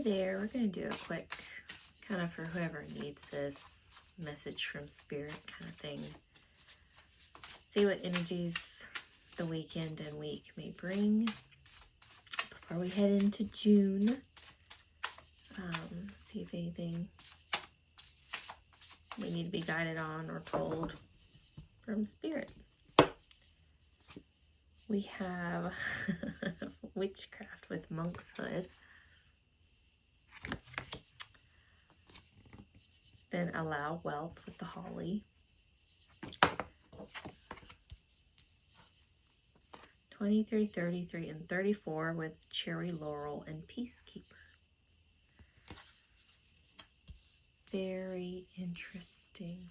Hey there, we're going to do a quick, kind of for whoever needs this, message from Spirit kind of thing. See what energies the weekend and week may bring before we head into June. See if anything we need to be guided on or told from Spirit. We have Witchcraft with Monk's Hood. Then Allow Wealth with the Holly. 23, 33, and 34 with Cherry Laurel and Peacekeeper. Very interesting.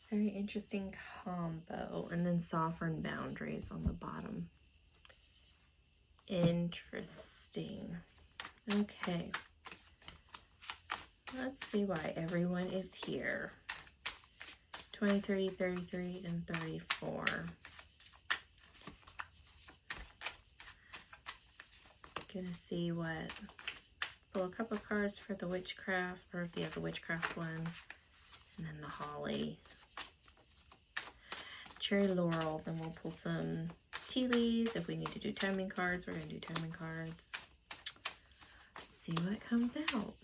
Very interesting combo. And then Sovereign Boundaries on the bottom. Interesting. Okay. Let's see why everyone is here. 23, 33, and 34. Gonna see what, pull a couple cards for the Witchcraft, or if you have the Witchcraft one, and then the Holly. Cherry Laurel, then we'll pull some tea leaves. If we need to do timing cards, we're gonna do timing cards. See what comes out.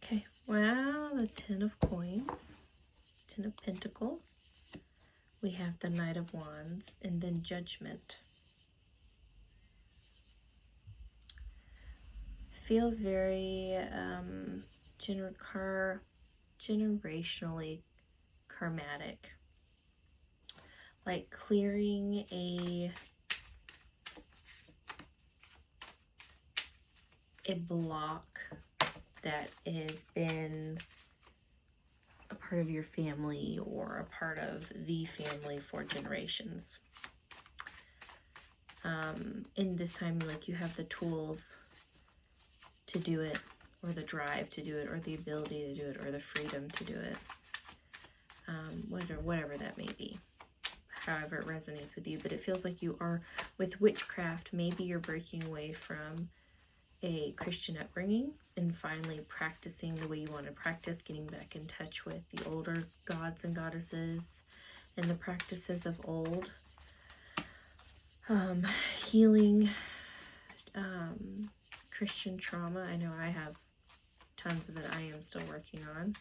Okay, wow, the Ten of Coins, Ten of Pentacles. We have the Knight of Wands, and then Judgment. Feels very generationally karmatic. Like clearing a block that has been a part of your family or a part of the family for generations. In this time, like you have the tools to do it, or the drive to do it, or the ability to do it, or the freedom to do it. Whatever that may be. However it resonates with you. But it feels like you are, with Witchcraft, maybe you're breaking away from a Christian upbringing and finally practicing the way you want to practice, getting back in touch with the older gods and goddesses and the practices of old. Healing Christian trauma. I know I have tons of it I am still working on.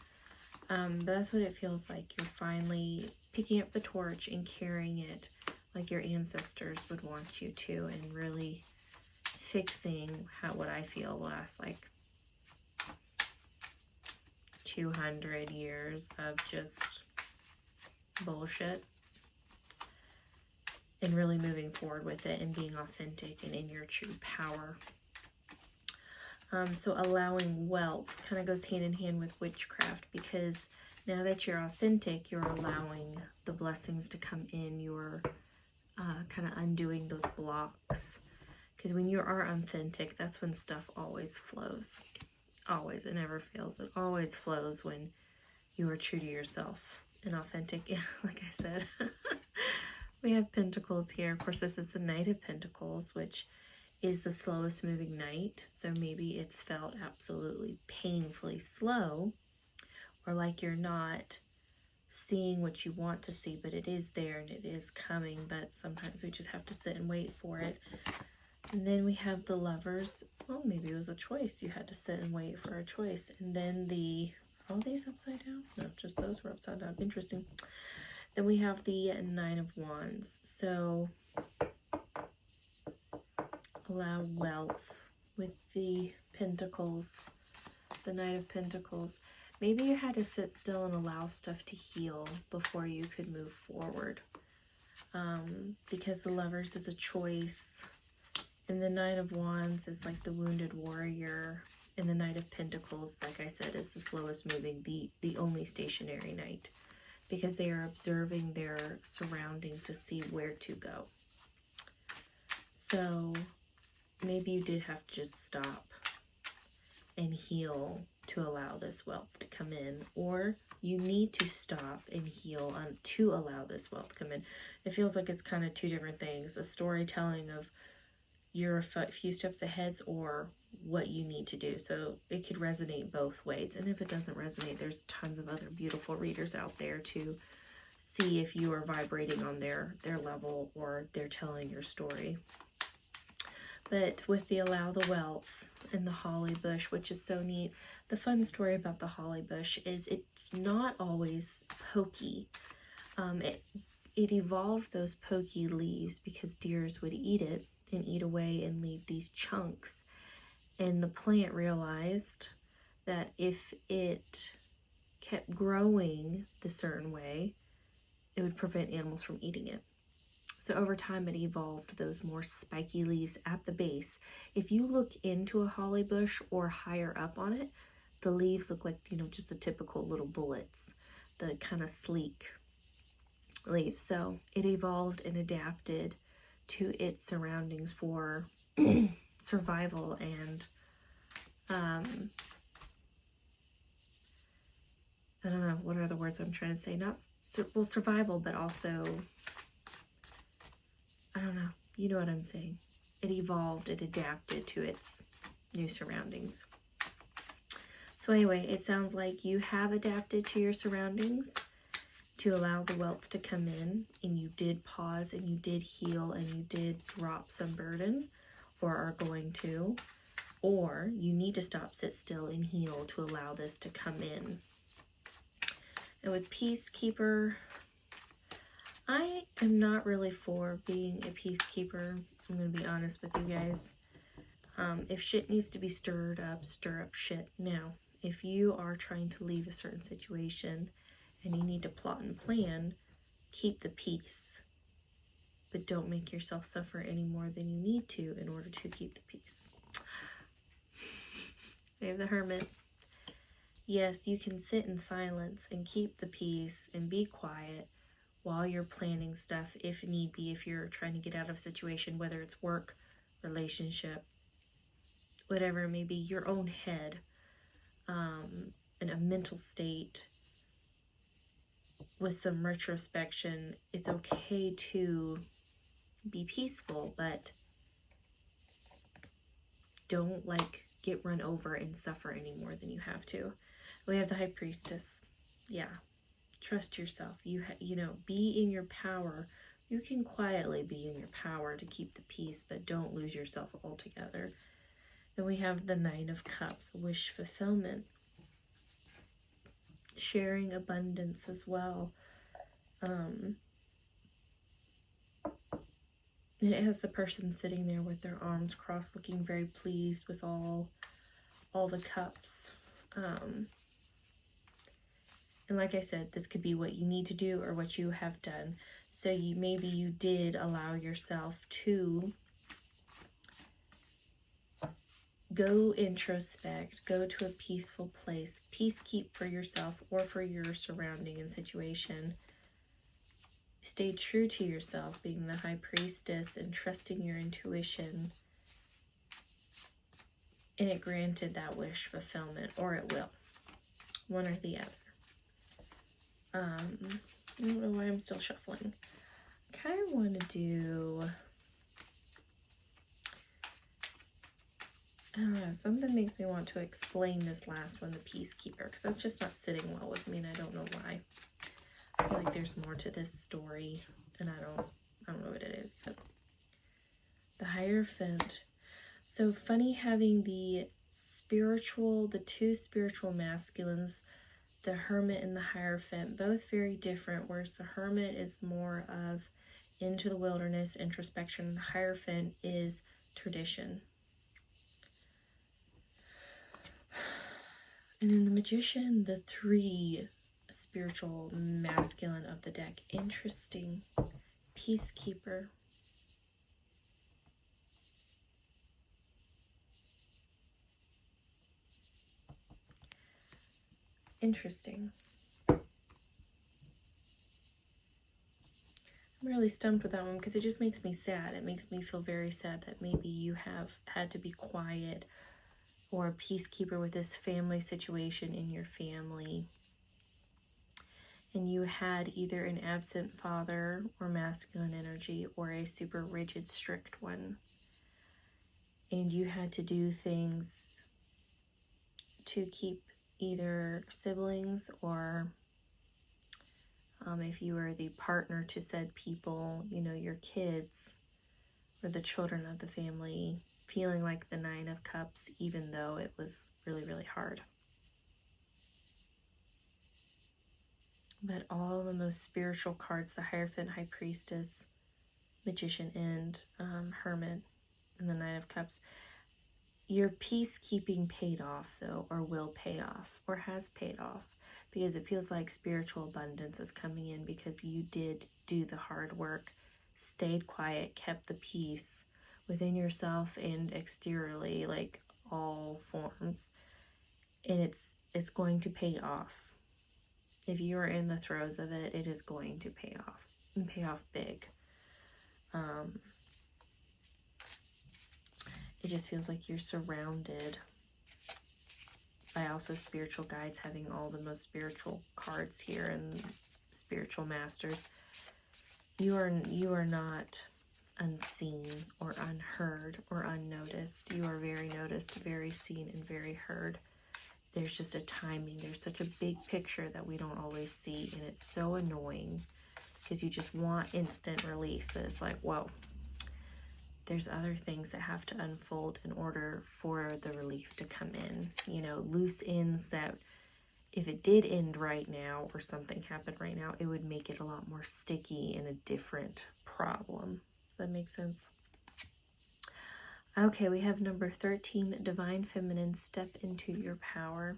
But that's what it feels like. You're finally picking up the torch and carrying it like your ancestors would want you to, and really fixing what I feel last like 200 years of just bullshit, and really moving forward with it and being authentic and in your true power. So allowing wealth kind of goes hand in hand with Witchcraft, because now that you're authentic, you're allowing the blessings to come in. You're kind of undoing those blocks. Because when you are authentic, that's when stuff always flows. Always. It never fails. It always flows when you are true to yourself and authentic. Yeah, like I said. We have Pentacles here. Of course, this is the Knight of Pentacles, which is the slowest moving knight. So maybe it's felt absolutely painfully slow, or like you're not seeing what you want to see, but it is there and it is coming. But sometimes we just have to sit and wait for it. And then we have the Lovers. Well, maybe it was a choice. You had to sit and wait for a choice. And then all these upside down? No, just those were upside down. Interesting. Then we have the Nine of Wands. So allow wealth with the Pentacles, the Knight of Pentacles. Maybe you had to sit still and allow stuff to heal before you could move forward. Because the Lovers is a choice. And the Nine of Wands is like the wounded warrior. And the Knight of Pentacles, like I said, is the slowest moving, the only stationary knight. Because they are observing their surrounding to see where to go. So maybe you did have to just stop and heal to allow this wealth to come in, or you need to stop and heal to allow this wealth to come in. It feels like it's kind of two different things. A storytelling of you're a few steps ahead or what you need to do. So it could resonate both ways. And if it doesn't resonate, there's tons of other beautiful readers out there to see if you are vibrating on their level or they're telling your story. But with the allow the wealth and the holly bush, which is so neat, the fun story about the holly bush is it's not always pokey. It evolved those pokey leaves because deers would eat it and eat away and leave these chunks. And the plant realized that if it kept growing the certain way, it would prevent animals from eating it. So over time, it evolved those more spiky leaves at the base. If you look into a holly bush or higher up on it, the leaves look like, just the typical little bullets, the kind of sleek leaves. So it evolved and adapted to its surroundings for survival and, I don't know, what are the words I'm trying to say? Not, survival, but also, I don't know. You know what I'm saying. It evolved, it adapted to its new surroundings. So anyway, it sounds like you have adapted to your surroundings to allow the wealth to come in, and you did pause and you did heal and you did drop some burden, or are going to, or you need to stop, sit still, and heal to allow this to come in. And with Peacekeeper, I am not really for being a peacekeeper. I'm going to be honest with you guys. If shit needs to be stirred up, stir up shit. Now, if you are trying to leave a certain situation and you need to plot and plan, keep the peace. But don't make yourself suffer any more than you need to in order to keep the peace. We have the Hermit. Yes, you can sit in silence and keep the peace and be quiet while you're planning stuff if need be, if you're trying to get out of a situation, whether it's work, relationship, whatever it may be, your own head, in a mental state with some retrospection. It's okay to be peaceful, but don't get run over and suffer any more than you have to. We have the High Priestess. Yeah. Trust yourself. You be in your power. You can quietly be in your power to keep the peace, but don't lose yourself altogether. Then we have the Nine of Cups, wish fulfillment. Sharing abundance as well. And it has the person sitting there with their arms crossed, looking very pleased with all the cups. And like I said, this could be what you need to do or what you have done. So maybe you did allow yourself to go introspect, go to a peaceful place, peacekeep for yourself or for your surrounding and situation. Stay true to yourself, being the High Priestess and trusting your intuition. And it granted that wish fulfillment, or it will. One or the other. I don't know why I'm still shuffling. I kind of want to do, I don't know, something makes me want to explain this last one, the Peacekeeper, because that's just not sitting well with me, and I don't know why. I feel like there's more to this story, and I don't know what it is, but the Hierophant. So funny having the two spiritual masculines, the Hermit and the Hierophant, both very different, whereas the Hermit is more of into the wilderness, introspection. The Hierophant is tradition. And then the Magician, the three spiritual masculine of the deck. Interesting. Peacekeeper. Interesting. I'm really stumped with that one because it just makes me sad. It makes me feel very sad that maybe you have had to be quiet or peacekeeper with this family situation in your family. And you had either an absent father or masculine energy, or a super rigid, strict one. And you had to do things to keep either siblings, or if you were the partner to said people, you know, your kids or the children of the family, feeling like the Nine of Cups, even though it was really, really hard. But all the most spiritual cards, the Hierophant, High Priestess, Magician, and Hermit, and the Nine of Cups. Your peacekeeping paid off, though, or will pay off, or has paid off, because it feels like spiritual abundance is coming in because you did do the hard work, stayed quiet, kept the peace within yourself and exteriorly, like all forms. And it's going to pay off. If you are in the throes of it, it is going to pay off, and pay off big. It just feels like you're surrounded by also spiritual guides, having all the most spiritual cards here and spiritual masters. You are not unseen or unheard or unnoticed. You are very noticed, very seen, and very heard. There's just a timing. There's such a big picture that we don't always see, and it's so annoying because you just want instant relief, but it's like, whoa, there's other things that have to unfold in order for the relief to come in. You know, loose ends that if it did end right now or something happened right now, it would make it a lot more sticky and a different problem. Does that make sense? Okay, we have number 13, Divine Feminine, step into your power.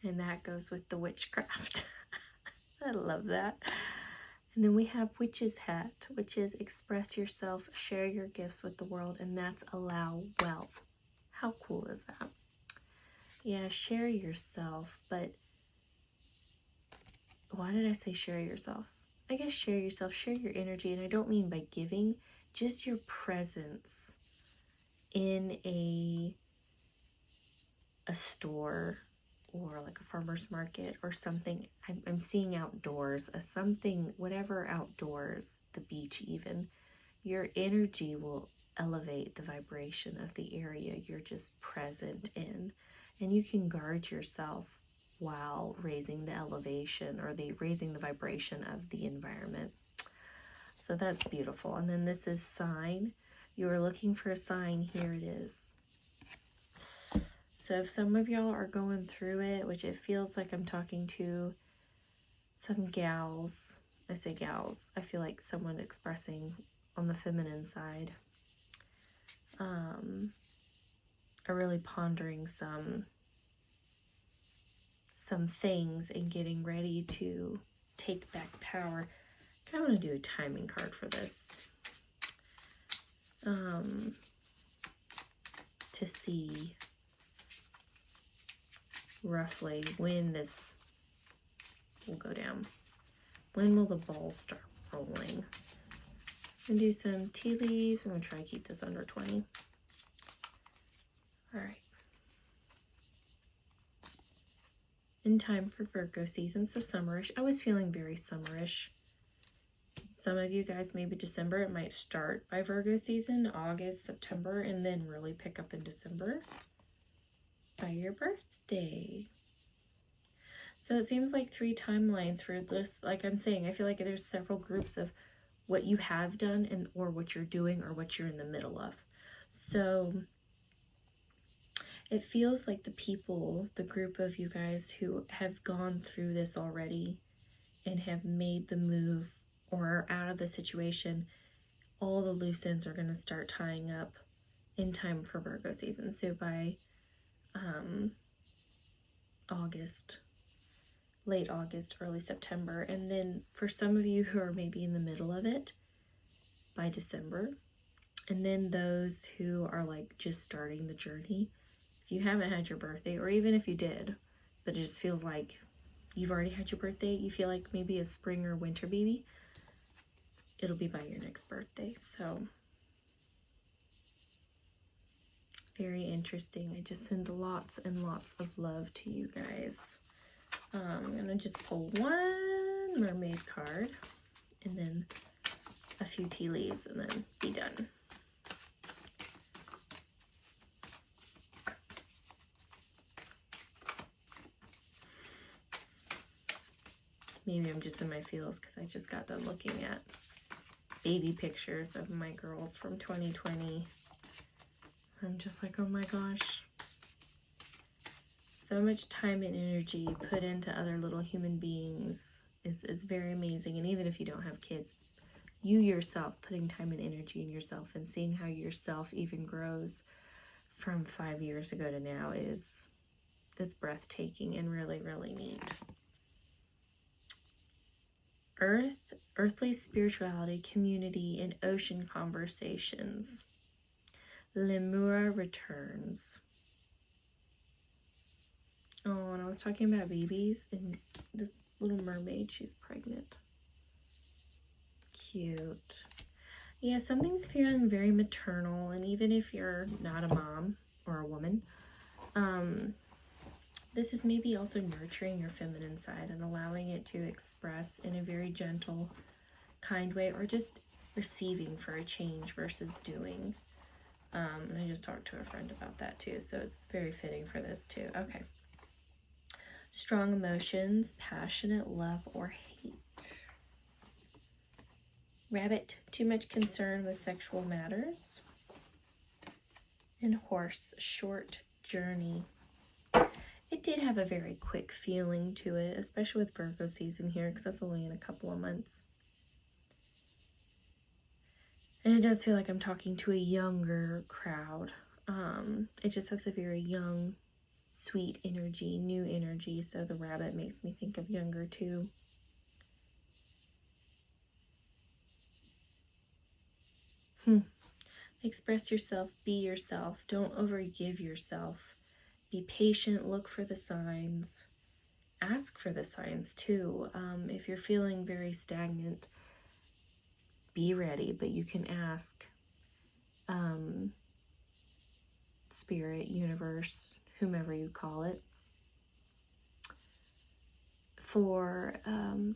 And that goes with the witchcraft. I love that. And then we have Witch's Hat, which is express yourself, share your gifts with the world, and that's allow wealth. How cool is that? Yeah, share yourself, but why did I say share yourself? I guess share yourself, share your energy, and I don't mean by giving, just your presence in a store or like a farmer's market or something. I'm seeing outdoors, something, whatever outdoors, the beach even. Your energy will elevate the vibration of the area you're just present in. And you can guard yourself while raising the elevation or raising the vibration of the environment. So that's beautiful. And then this is sign. You are looking for a sign. Here it is. So if some of y'all are going through it, which it feels like I'm talking to some gals, I say gals, I feel like someone expressing on the feminine side, are really pondering some things and getting ready to take back power. I kind of want to do a timing card for this. To see roughly when this will go down. When will the ball start rolling? I'm gonna do some tea leaves. I'm gonna try to keep this under 20. All right. In time for Virgo season, so summerish. I was feeling very summerish. Some of you guys, maybe December, it might start by Virgo season, August, September, and then really pick up in December by your birthday. So it seems like 3 timelines for this. Like I'm saying, I feel like there's several groups of what you have done and or what you're doing or what you're in the middle of. So it feels like the people, the group of you guys who have gone through this already and have made the move or are out of the situation, all the loose ends are going to start tying up in time for Virgo season. So by August, late August, early September. And then for some of you who are maybe in the middle of it, by December. And then those who are like just starting the journey, if you haven't had your birthday, or even if you did, but it just feels like you've already had your birthday, you feel like maybe a spring or winter baby, it'll be by your next birthday. So very interesting. I just send lots and lots of love to you guys. I'm going to just pull one mermaid card and then a few tea leaves and then be done. Maybe I'm just in my feels because I just got done looking at baby pictures of my girls from 2020. I'm just like, oh my gosh. So much time and energy put into other little human beings is very amazing. And even if you don't have kids, you yourself putting time and energy in yourself and seeing how yourself even grows from 5 years ago to now that's breathtaking and really, really neat. Earthly spirituality, community, and ocean conversations. Lemura returns. Oh, and I was talking about babies, and this little mermaid, she's pregnant. Cute. Yeah, something's feeling very maternal, and even if you're not a mom or a woman, this is maybe also nurturing your feminine side and allowing it to express in a very gentle, kind way, or just receiving for a change versus doing. I just talked to a friend about that too, so it's very fitting for this too. Okay. Strong emotions, passionate love or hate. Rabbit, too much concern with sexual matters. And horse, short journey. It did have a very quick feeling to it, especially with Virgo season here, because that's only in a couple of months. And it does feel like I'm talking to a younger crowd. It just has a very young, sweet energy, new energy. So the rabbit makes me think of younger too. Express yourself, be yourself. Don't overgive yourself. Be patient, look for the signs. Ask for the signs too. If you're feeling very stagnant, be ready, but you can ask spirit, universe, whomever you call it, for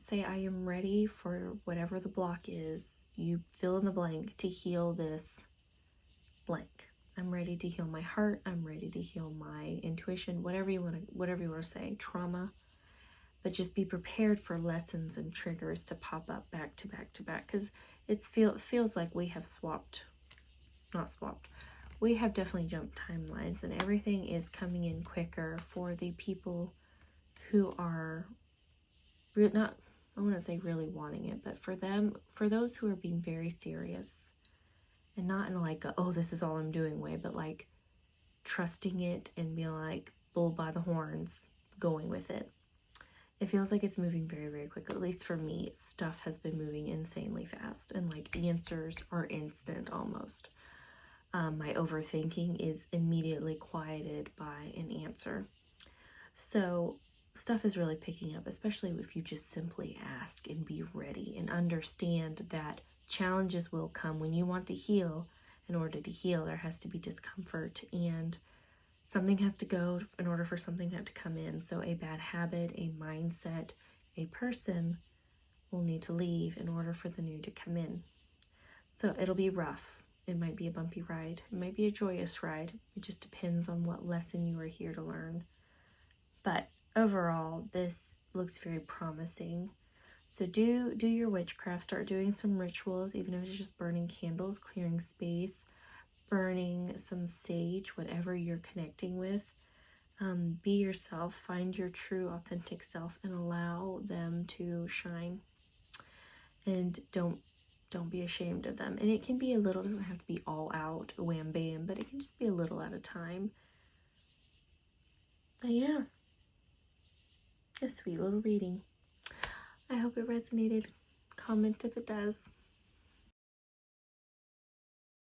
say I am ready for whatever the block is. You fill in the blank to heal this blank. I'm ready to heal my heart. I'm ready to heal my intuition, whatever you want to say, trauma. But just be prepared for lessons and triggers to pop up back to back to back, because it feels like we have we have definitely jumped timelines, and everything is coming in quicker for the people who are not, I wouldn't say really wanting it, but for those who are being very serious, and not in like a, oh, this is all I'm doing way, but like trusting it and being like bull by the horns, going with it. It feels like it's moving very, very quickly. At least for me, stuff has been moving insanely fast, and like answers are instant almost. My overthinking is immediately quieted by an answer. So stuff is really picking up, especially if you just simply ask and be ready and understand that challenges will come when you want to heal. In order to heal, there has to be discomfort, and something has to go in order for something to come in. So a bad habit, a mindset, a person will need to leave in order for the new to come in. So it'll be rough. It might be a bumpy ride. It might be a joyous ride. It just depends on what lesson you are here to learn. But overall, this looks very promising. So do your witchcraft. Start doing some rituals, even if it's just burning candles, clearing space, burning some sage, whatever you're connecting with. Be yourself. Find your true, authentic self and allow them to shine. And don't be ashamed of them. And it can be a little, doesn't have to be all out, wham bam, but it can just be a little at a time. But yeah, a sweet little reading. I hope it resonated. Comment if it does.